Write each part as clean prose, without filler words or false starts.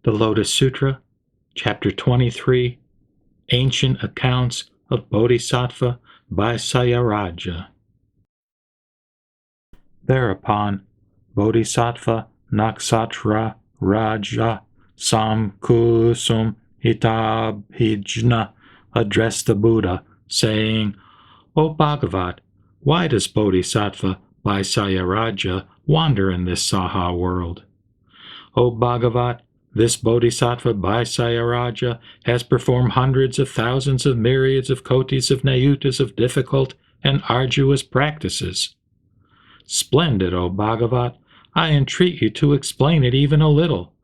The Lotus Sutra, Chapter 23, Ancient Accounts of Bodhisattva by Sayaraja. Thereupon, Bodhisattva Naksatra Raja Samkusum Hitabhijna addressed the Buddha, saying, O Bhagavat, why does Bodhisattva by Sayaraja wander in this Saha world? O Bhagavat, this Bodhisattva by Sayaraja has performed hundreds of thousands of myriads of kotis of nayutas of difficult and arduous practices. Splendid, O Bhagavat, I entreat you to explain it even a little,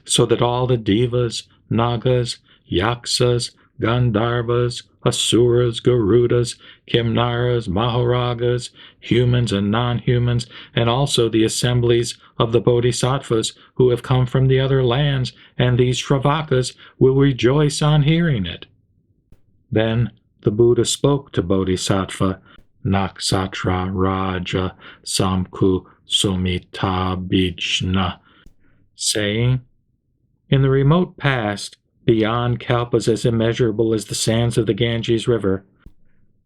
so that all the devas, nagas, yaksas, gandharvas, asuras, garudas, kimnaras, maharagas, humans and non-humans, and also the assemblies of the bodhisattvas who have come from the other lands, and these shravakas will rejoice on hearing it. Then the Buddha spoke to Bodhisattva Naksatra Raja Samku Sumitabhijna, saying, In the remote past, beyond kalpas as immeasurable as the sands of the Ganges River,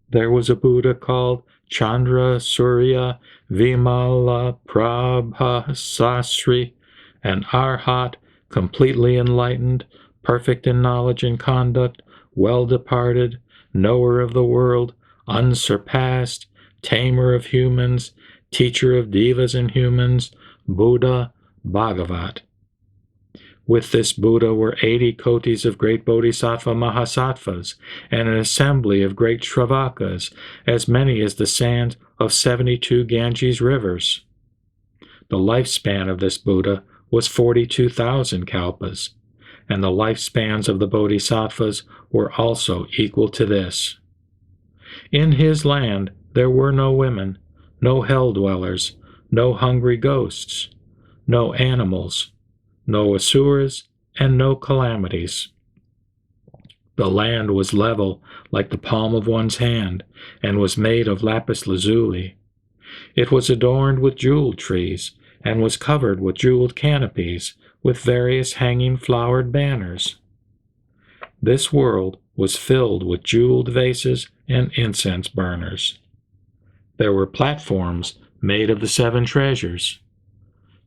there was a Buddha called Chandra Surya Vimala Prabha Sasri, an arhat, completely enlightened, perfect in knowledge and conduct, well-departed, knower of the world, unsurpassed, tamer of humans, teacher of devas and humans, Buddha Bhagavat. With this Buddha were 80 kotis of great bodhisattva mahasattvas, and an assembly of great shravakas, as many as the sands of 72 Ganges rivers. The lifespan of this Buddha was 42,000 kalpas, and the lifespans of the bodhisattvas were also equal to this. In his land there were no women, no hell-dwellers, no hungry ghosts, no animals, no asuras, and no calamities. The land was level like the palm of one's hand, and was made of lapis lazuli. It was adorned with jeweled trees, and was covered with jeweled canopies, with various hanging flowered banners. This world was filled with jeweled vases and incense burners. There were platforms made of the 7 treasures.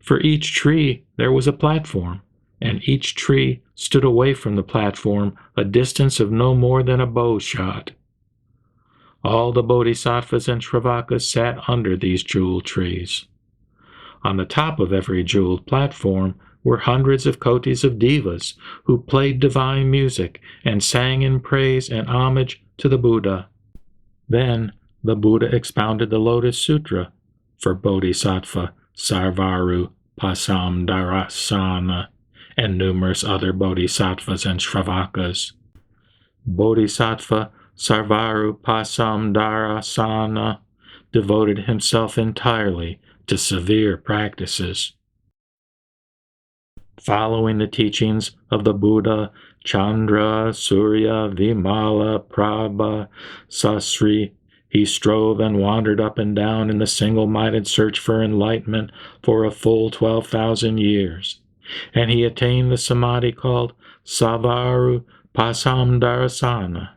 For each tree there was a platform, and each tree stood away from the platform a distance of no more than a bow shot. All the bodhisattvas and shravakas sat under these jeweled trees. On the top of every jeweled platform were hundreds of kotis of devas who played divine music and sang in praise and homage to the Buddha. Then the Buddha expounded the Lotus Sutra for Bodhisattva Sarvaru Pasamdarasana and numerous other bodhisattvas and shravakas. Bodhisattva Sarvaru Pasamdarasana devoted himself entirely to severe practices. Following the teachings of the Buddha, Chandra Surya Vimala Prabha Sasri, he strove and wandered up and down in the single-minded search for enlightenment for a full 12,000 years, and he attained the samadhi called Savaru Pasamdarasana.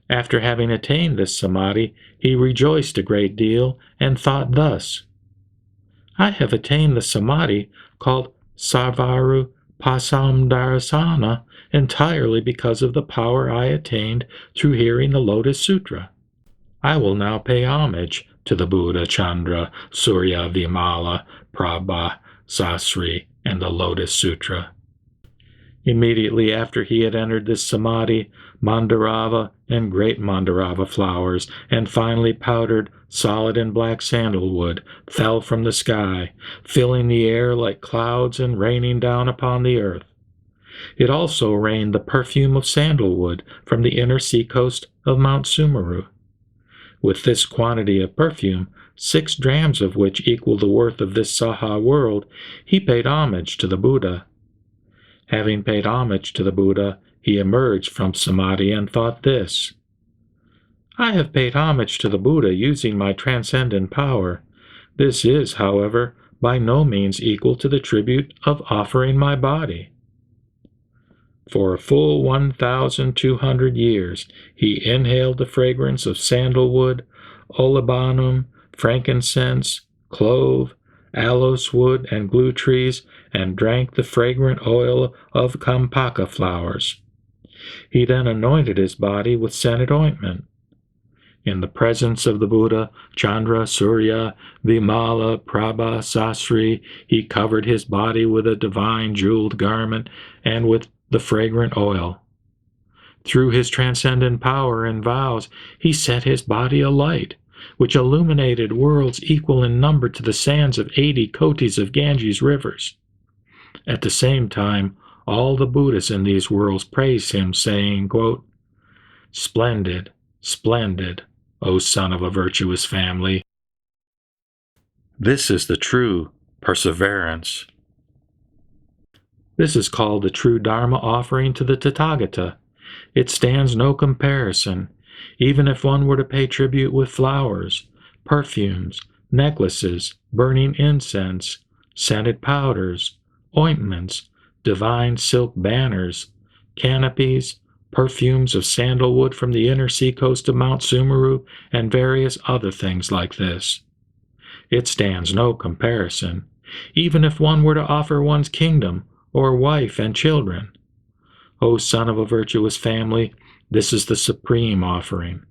After having attained this samadhi, he rejoiced a great deal and thought thus, I have attained the samadhi called Savaru Pasamdarasana entirely because of the power I attained through hearing the Lotus Sutra. I will now pay homage to the Buddha Chandra Surya Vimala Prabha Sasri and the Lotus Sutra. Immediately after he had entered this samadhi, Mandarava and great Mandarava flowers, and finely powdered, solid and black sandalwood, fell from the sky, filling the air like clouds and raining down upon the earth. It also rained the perfume of sandalwood from the inner seacoast of Mount Sumeru. With this quantity of perfume, 6 drams of which equal the worth of this Saha world, he paid homage to the Buddha. Having paid homage to the Buddha, he emerged from samadhi and thought this, I have paid homage to the Buddha using my transcendent power. This is, however, by no means equal to the tribute of offering my body. For a full 1,200 years he inhaled the fragrance of sandalwood, olibanum, frankincense, clove, aloes wood, and glue trees, and drank the fragrant oil of kampaka flowers. He then anointed his body with scented ointment. In the presence of the Buddha, Chandra, Surya, Vimala, Prabha, Sasri, he covered his body with a divine jeweled garment and with the fragrant oil. Through his transcendent power and vows, he set his body alight, which illuminated worlds equal in number to the sands of 80 kotis of Ganges rivers. At the same time, all the Buddhas in these worlds praised him, saying, quote, "Splendid, splendid, O son of a virtuous family." This is the true perseverance. This is called the true Dharma offering to the Tathagata. It stands no comparison, even if one were to pay tribute with flowers, perfumes, necklaces, burning incense, scented powders, ointments, divine silk banners, canopies, perfumes of sandalwood from the inner seacoast of Mount Sumeru, and various other things like this. It stands no comparison, even if one were to offer one's kingdom, or wife and children. O son of a virtuous family, this is the supreme offering.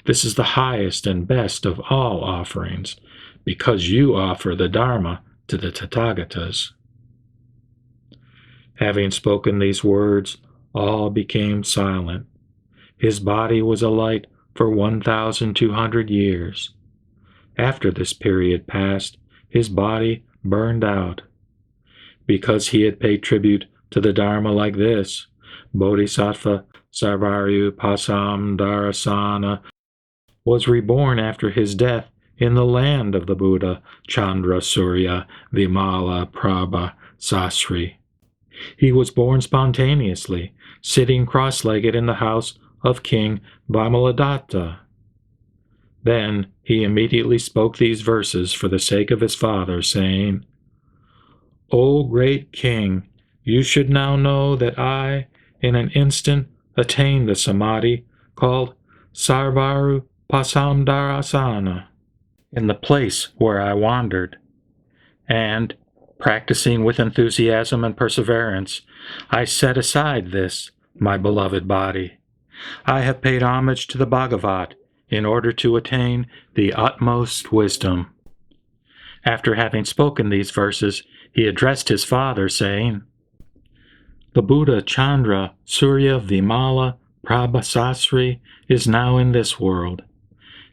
This is the highest and best of all offerings, because you offer the Dharma to the Tathagatas. Having spoken these words, all became silent. His body was alight for 1,200 years. After this period passed, his body burned out. Because he had paid tribute to the Dharma like this, Bodhisattva Sarvarupasam Dharasana was reborn after his death in the land of the Buddha, Chandra, Surya, Vimala, Prabha, Sasri. He was born spontaneously, sitting cross-legged in the house of King Vimaladatta. Then he immediately spoke these verses for the sake of his father, saying, "O great king, you should now know that I, in an instant, attained the samadhi called Sarvarupasamdarasana in the place where I wandered, and, practicing with enthusiasm and perseverance, I set aside this, my beloved body. I have paid homage to the Bhagavat in order to attain the utmost wisdom." After having spoken these verses, he addressed his father, saying, "The Buddha Chandra, Surya, Vimala, Prabha, Sasri is now in this world.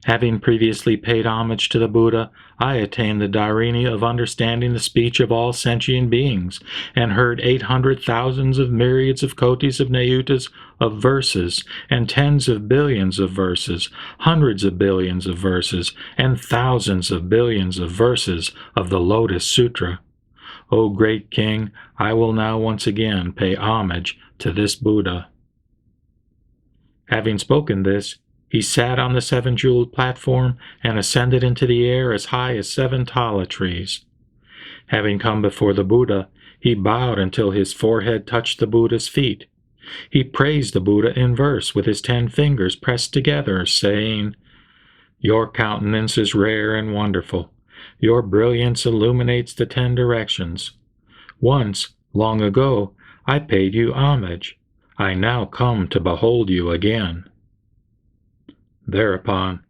Having previously paid homage to the Buddha, I attained the Dharini of understanding the speech of all sentient beings, and heard 800,000 of myriads of kotis of nayutas of verses, and tens of billions of verses, hundreds of billions of verses, and thousands of billions of verses of the Lotus Sutra. O great king, I will now once again pay homage to this Buddha." Having spoken this, he sat on the seven-jeweled platform and ascended into the air as high as 7 tala trees. Having come before the Buddha, he bowed until his forehead touched the Buddha's feet. He praised the Buddha in verse with his 10 fingers pressed together, saying, "Your countenance is rare and wonderful. Your brilliance illuminates the 10 directions. Once, long ago, I paid you homage. I now come to behold you again." Thereupon,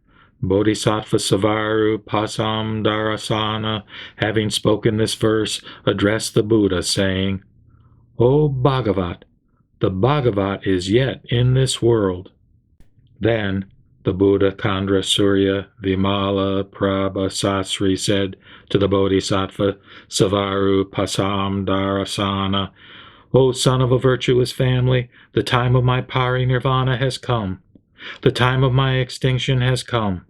Bodhisattva Sarvarupasam Dharasana, having spoken this verse, addressed the Buddha, saying, "O Bhagavat, the Bhagavat is yet in this world." Then the Buddha Chandra, Surya, Vimala, Prabha, Sasri said to the Bodhisattva Sarvarupasam Dharasana, "O son of a virtuous family, the time of my parinirvana has come. The time of my extinction has come.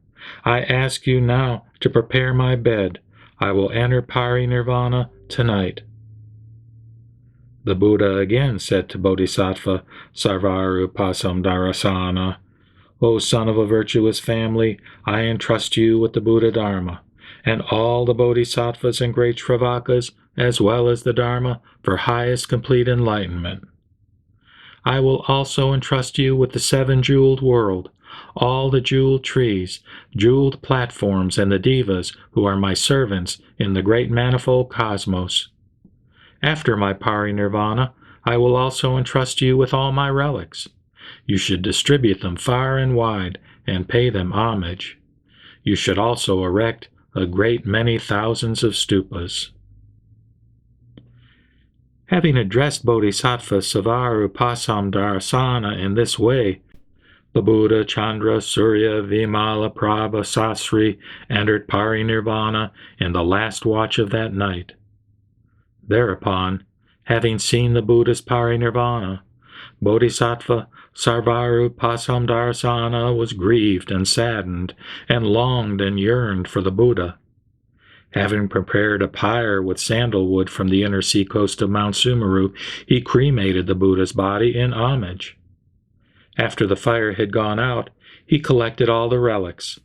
I ask you now to prepare my bed. I will enter parinirvana tonight." The Buddha again said to Bodhisattva Sarvarupasam Dharasana, "O son of a virtuous family, I entrust you with the Buddha Dharma, and all the Bodhisattvas and great Shravakas, as well as the Dharma, for highest complete enlightenment. I will also entrust you with the 7-jeweled world, all the jeweled trees, jeweled platforms, and the devas who are my servants in the great manifold cosmos. After my parinirvana, I will also entrust you with all my relics. You should distribute them far and wide and pay them homage. You should also erect a great many thousands of stupas. Having addressed Bodhisattva Sarvarupasamdarasana in this way, the Buddha Chandra Surya Vimala Prabha Sasri entered parinirvana in the last watch of that night. Thereupon, having seen the Buddha's parinirvana, Bodhisattva Sarvarupasamdarasana was grieved and saddened, and longed and yearned for the Buddha. Having prepared a pyre with sandalwood from the inner seacoast of Mount Sumeru, he cremated the Buddha's body in homage. After the fire had gone out, he collected all the relics.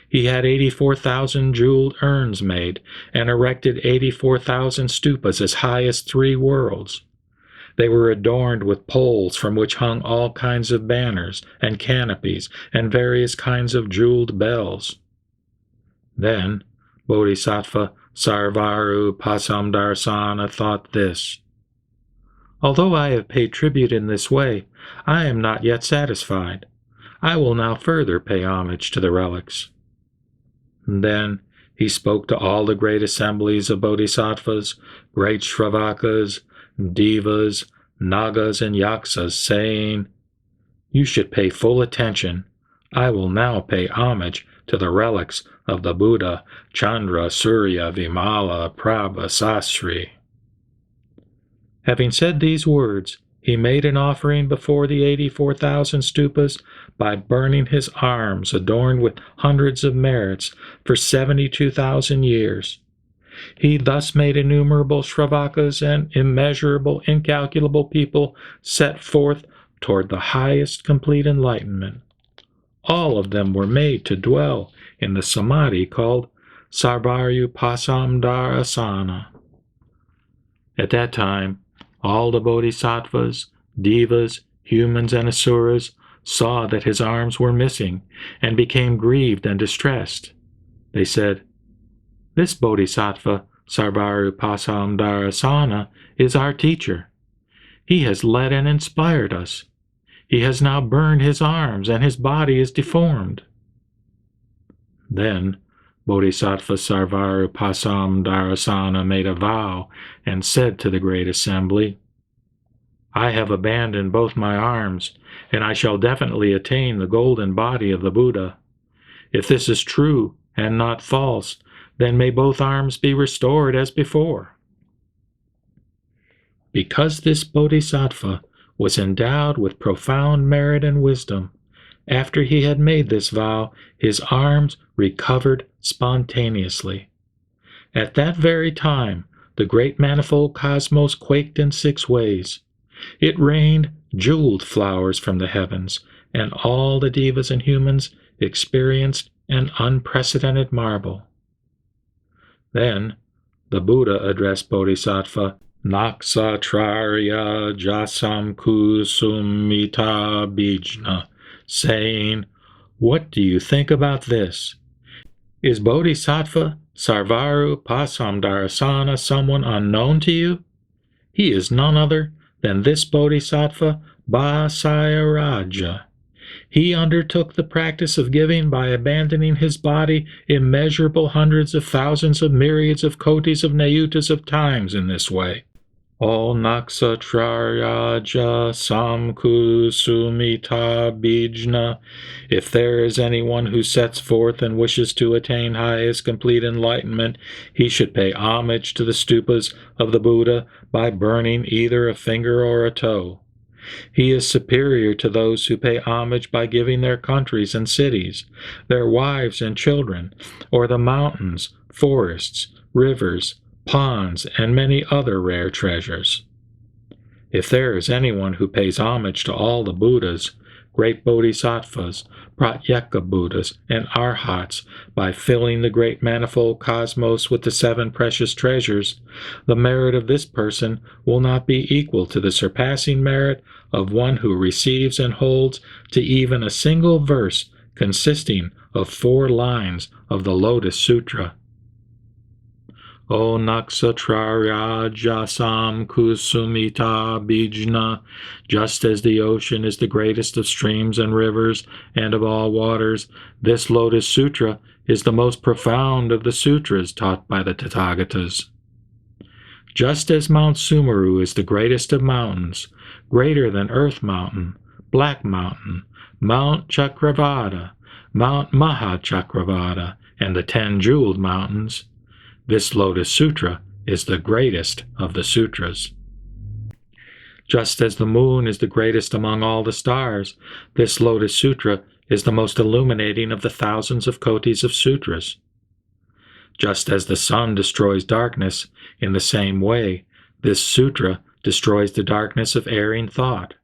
He had 84,000 jeweled urns made, and erected 84,000 stupas as high as 3 worlds. They were adorned with poles from which hung all kinds of banners and canopies and various kinds of jeweled bells. Then Bodhisattva Sarvarupasamdarasana thought this: although I have paid tribute in this way, I am not yet satisfied. I will now further pay homage to the relics. And then he spoke to all the great assemblies of bodhisattvas, great Shravakas, Devas, Nagas, and Yaksas, saying, "You should pay full attention. I will now pay homage to the relics of the Buddha Chandra Surya Vimala Prabha Sasri." Having said these words, he made an offering before the 84,000 stupas by burning his arms adorned with hundreds of merits for 72,000 years. He thus made innumerable Shravakas and immeasurable, incalculable people set forth toward the highest complete enlightenment. All of them were made to dwell in the samadhi called Sarvarupasamdarasana. At that time, all the bodhisattvas, devas, humans, and asuras saw that his arms were missing and became grieved and distressed. They said, "This bodhisattva, Sarvarupasamdarasana, is our teacher. He has led and inspired us. He has now burned his arms, and his body is deformed." Then Bodhisattva Sarvarupasamdarasana made a vow and said to the great assembly, "I have abandoned both my arms, and I shall definitely attain the golden body of the Buddha. If this is true and not false, then may both arms be restored as before." Because this bodhisattva was endowed with profound merit and wisdom, after he had made this vow, his arms recovered spontaneously. At that very time, the great manifold cosmos quaked in 6 ways. It rained jeweled flowers from the heavens, and all the devas and humans experienced an unprecedented marvel. Then the Buddha addressed Bodhisattva Naksatrarya Jasam Kusumita Bijna, saying, "What do you think about this? Is Bodhisattva Sarvarupasamdarasana someone unknown to you? He is none other than this Bodhisattva Basayaraja. He undertook the practice of giving by abandoning his body immeasurable hundreds of thousands of myriads of kotis of nayutas of times in this way. All Naksatraryaja Samkusumita Bijna. If there is anyone who sets forth and wishes to attain highest complete enlightenment, he should pay homage to the stupas of the Buddha by burning either a finger or a toe. He is superior to those who pay homage by giving their countries and cities, their wives and children, or the mountains, forests, rivers, ponds, and many other rare treasures. If there is anyone who pays homage to all the Buddhas, great bodhisattvas, pratyeka Buddhas, and arhats by filling the great manifold cosmos with the 7 precious treasures, the merit of this person will not be equal to the surpassing merit of one who receives and holds to even a single verse consisting of 4 lines of the Lotus Sutra. O Naksatrarya Jasam Kusumita Bijna, just as the ocean is the greatest of streams and rivers and of all waters, this Lotus Sutra is the most profound of the sutras taught by the Tathagatas. Just as Mount Sumeru is the greatest of mountains, greater than Earth Mountain, Black Mountain, Mount Chakravada, Mount Mahachakravada, and the 10 jeweled mountains, this Lotus Sutra is the greatest of the sutras. Just as the moon is the greatest among all the stars, this Lotus Sutra is the most illuminating of the thousands of kotis of sutras. Just as the sun destroys darkness, in the same way, this sutra destroys the darkness of erring thought.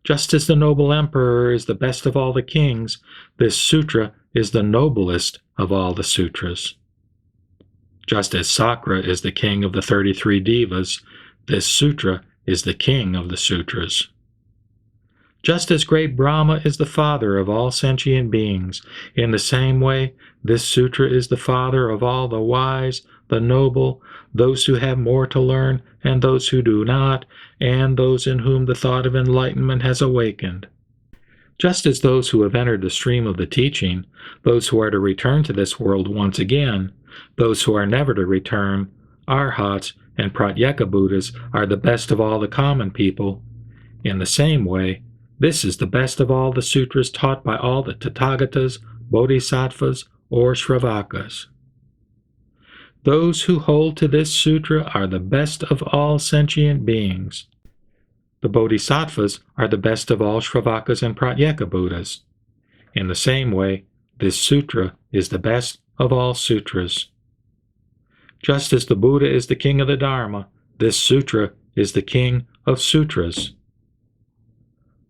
Just as the noble emperor is the best of all the kings, this sutra is the noblest of all the sutras. Just as Sakra is the king of the 33 devas, this sutra is the king of the sutras. Just as great Brahma is the father of all sentient beings, in the same way, this sutra is the father of all the wise, the noble, those who have more to learn and those who do not, and those in whom the thought of enlightenment has awakened. Just as those who have entered the stream of the teaching, those who are to return to this world once again, those who are never to return, arhats and pratyeka Buddhas are the best of all the common people. In the same way, this is the best of all the sutras taught by all the Tathagatas, Bodhisattvas, or Shravakas. Those who hold to this sutra are the best of all sentient beings. The Bodhisattvas are the best of all Shravakas and pratyeka Buddhas. In the same way, this sutra is the best of all sutras. Just as the Buddha is the king of the Dharma, this sutra is the king of sutras.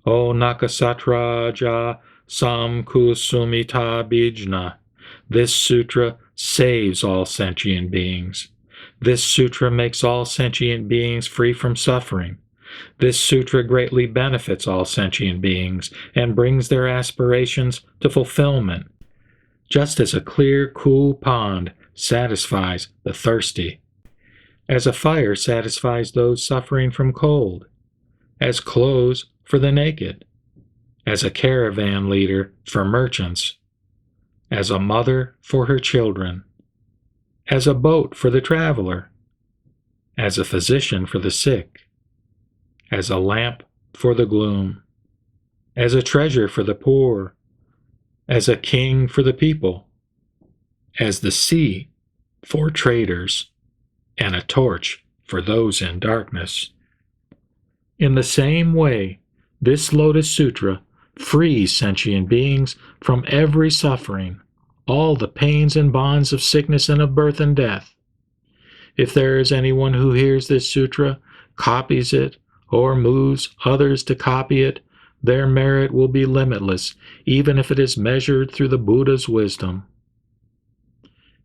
O Nakasatraja Samkusumita Bijna, this sutra saves all sentient beings. This sutra makes all sentient beings free from suffering. This sutra greatly benefits all sentient beings and brings their aspirations to fulfillment, just as a clear, cool pond satisfies the thirsty, as a fire satisfies those suffering from cold, as clothes for the naked, as a caravan leader for merchants, as a mother for her children, as a boat for the traveler, as a physician for the sick, as a lamp for the gloom, as a treasure for the poor, as a king for the people, as the sea for traders, and a torch for those in darkness. In the same way, this Lotus Sutra frees sentient beings from every suffering, all the pains and bonds of sickness and of birth and death. If there is anyone who hears this sutra, copies it, or moves others to copy it, their merit will be limitless, even if it is measured through the Buddha's wisdom.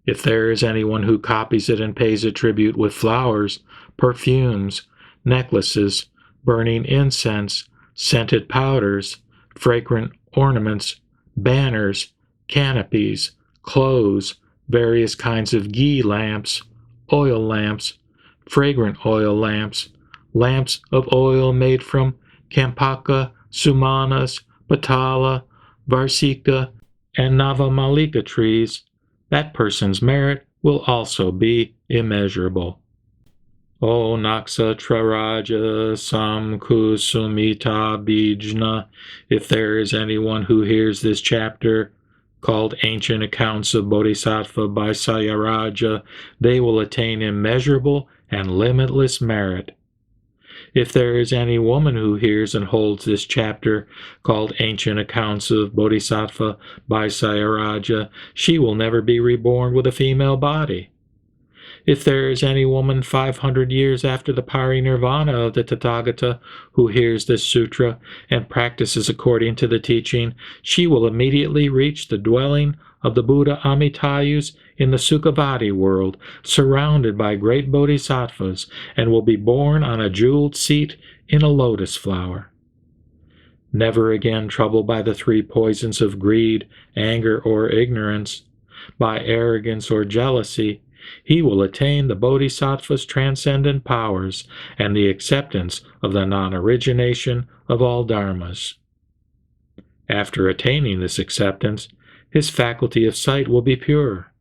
If there is anyone who copies it and pays it tribute with flowers, perfumes, necklaces, burning incense, scented powders, fragrant ornaments, banners, canopies, clothes, various kinds of ghee lamps, oil lamps, fragrant oil lamps, lamps of oil made from Kampaka, Sumanas, Patala, Varsika, and Navamalika trees, that person's merit will also be immeasurable. O Naksatraraja Samkusumita Bijna, if there is anyone who hears this chapter, called Ancient Accounts of Bodhisattva by Sayaraja, they will attain immeasurable and limitless merit. If there is any woman who hears and holds this chapter, called Ancient Accounts of Bodhisattva by Sayaraja, she will never be reborn with a female body. If there is any woman 500 years after the parinirvana of the Tathagata who hears this sutra and practices according to the teaching, she will immediately reach the dwelling of the Buddha Amitayus in the Sukhavati world, surrounded by great bodhisattvas, and will be born on a jeweled seat in a lotus flower. Never again troubled by the three poisons of greed, anger, or ignorance, by arrogance or jealousy, he will attain the bodhisattva's transcendent powers and the acceptance of the non-origination of all dharmas. After attaining this acceptance, his faculty of sight will be pure,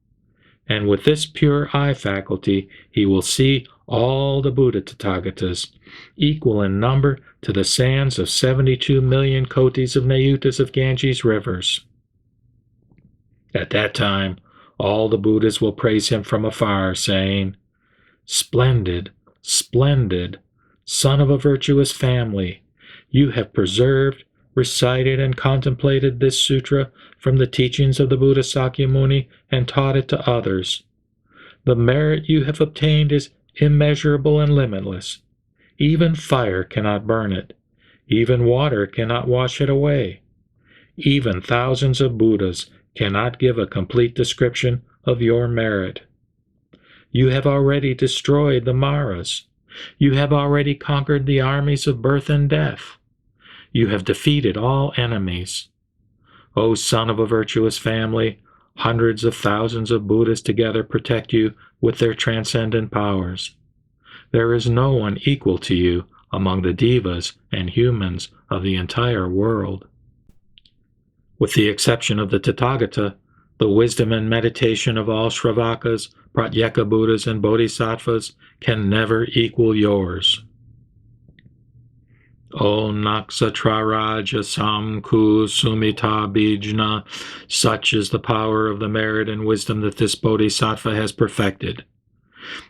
and with this pure eye faculty he will see all the Buddha Tathagatas, equal in number to the sands of 72 million kotis of Nayutas of Ganges rivers. At that time, all the Buddhas will praise him from afar, saying, "Splendid, splendid, son of a virtuous family, you have preserved, recited, and contemplated this sutra from the teachings of the Buddha Sakyamuni and taught it to others. The merit you have obtained is immeasurable and limitless. Even fire cannot burn it. Even water cannot wash it away. Even thousands of Buddhas cannot give a complete description of your merit. You have already destroyed the Maras. You have already conquered the armies of birth and death. You have defeated all enemies. O son of a virtuous family, hundreds of thousands of Buddhas together protect you with their transcendent powers. There is no one equal to you among the devas and humans of the entire world." With the exception of the Tathagata, the wisdom and meditation of all Shravakas, Pratyeka Buddhas, and Bodhisattvas can never equal yours. O Naksatraraja Samku Sumita Bijna, such is the power of the merit and wisdom that this Bodhisattva has perfected.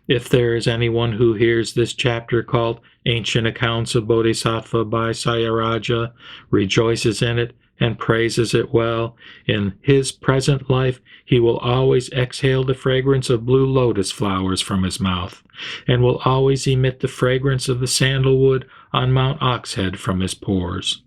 If there is anyone who hears this chapter called Ancient Accounts of Bodhisattva by Sayaraja, rejoices in it, and praises it well, in his present life he will always exhale the fragrance of blue lotus flowers from his mouth, and will always emit the fragrance of the sandalwood on Mount Oxhead from his pores.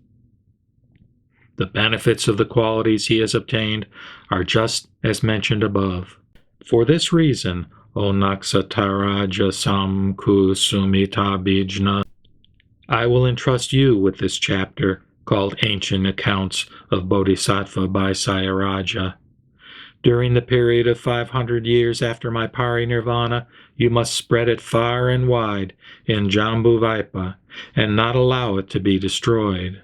The benefits of the qualities he has obtained are just as mentioned above. For this reason, O Naksataraja Samku Sumita Bijna, I will entrust you with this chapter called Ancient Accounts of Bodhisattva by Sayaraja. During the period of 500 years after my parinirvana, you must spread it far and wide in Jambuvaipa and not allow it to be destroyed.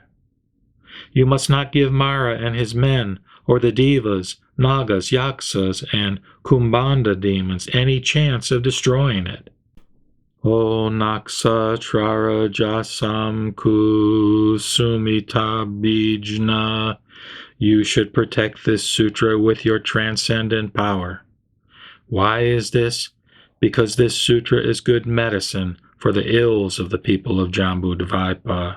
You must not give Mara and his men, or the devas, nagas, yaksas, and kumbanda demons any chance of destroying it. O Naksatrara Jasam Kusumita Bijna, you should protect this sutra with your transcendent power. Why is this? Because this sutra is good medicine for the ills of the people of Jambudvaipa.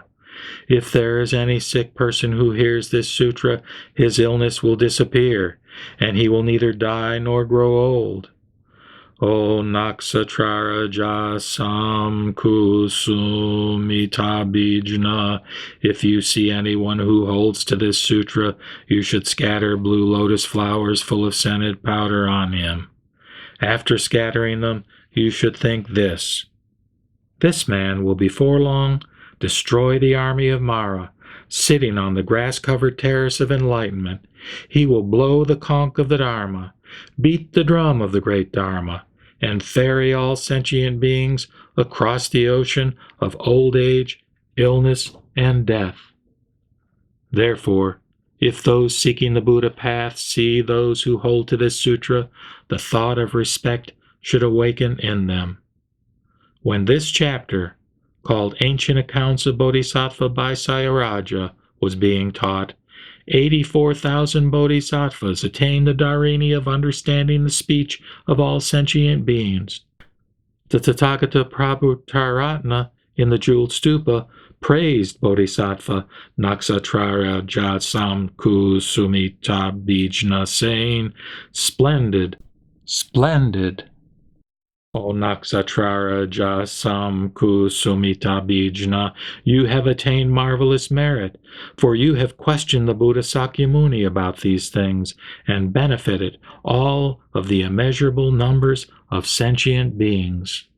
If there is any sick person who hears this sutra, his illness will disappear, and he will neither die nor grow old. O Naksatrara Jasam Kusumita Bijna, if you see anyone who holds to this sutra, you should scatter blue lotus flowers full of scented powder on him. After scattering them, you should think this: this man will before long destroy the army of Mara, sitting on the grass-covered terrace of enlightenment. He will blow the conch of the Dharma, beat the drum of the great Dharma, and ferry all sentient beings across the ocean of old age, illness, and death. Therefore, if those seeking the Buddha path see those who hold to this sutra, the thought of respect should awaken in them. When this chapter, called Ancient Accounts of Bodhisattva by Sayaraja, was being taught, 84,000 bodhisattvas attained the dharini of understanding the speech of all sentient beings. The Tathagata Prabhutaratna in the jeweled stupa praised Bodhisattva Naksatrara Jasam Kusumita Bijna, saying, "Splendid, splendid." O Naksatrara Jasam Kusumita Bijna, you have attained marvelous merit, for you have questioned the Buddha Sakyamuni about these things and benefited all of the immeasurable numbers of sentient beings.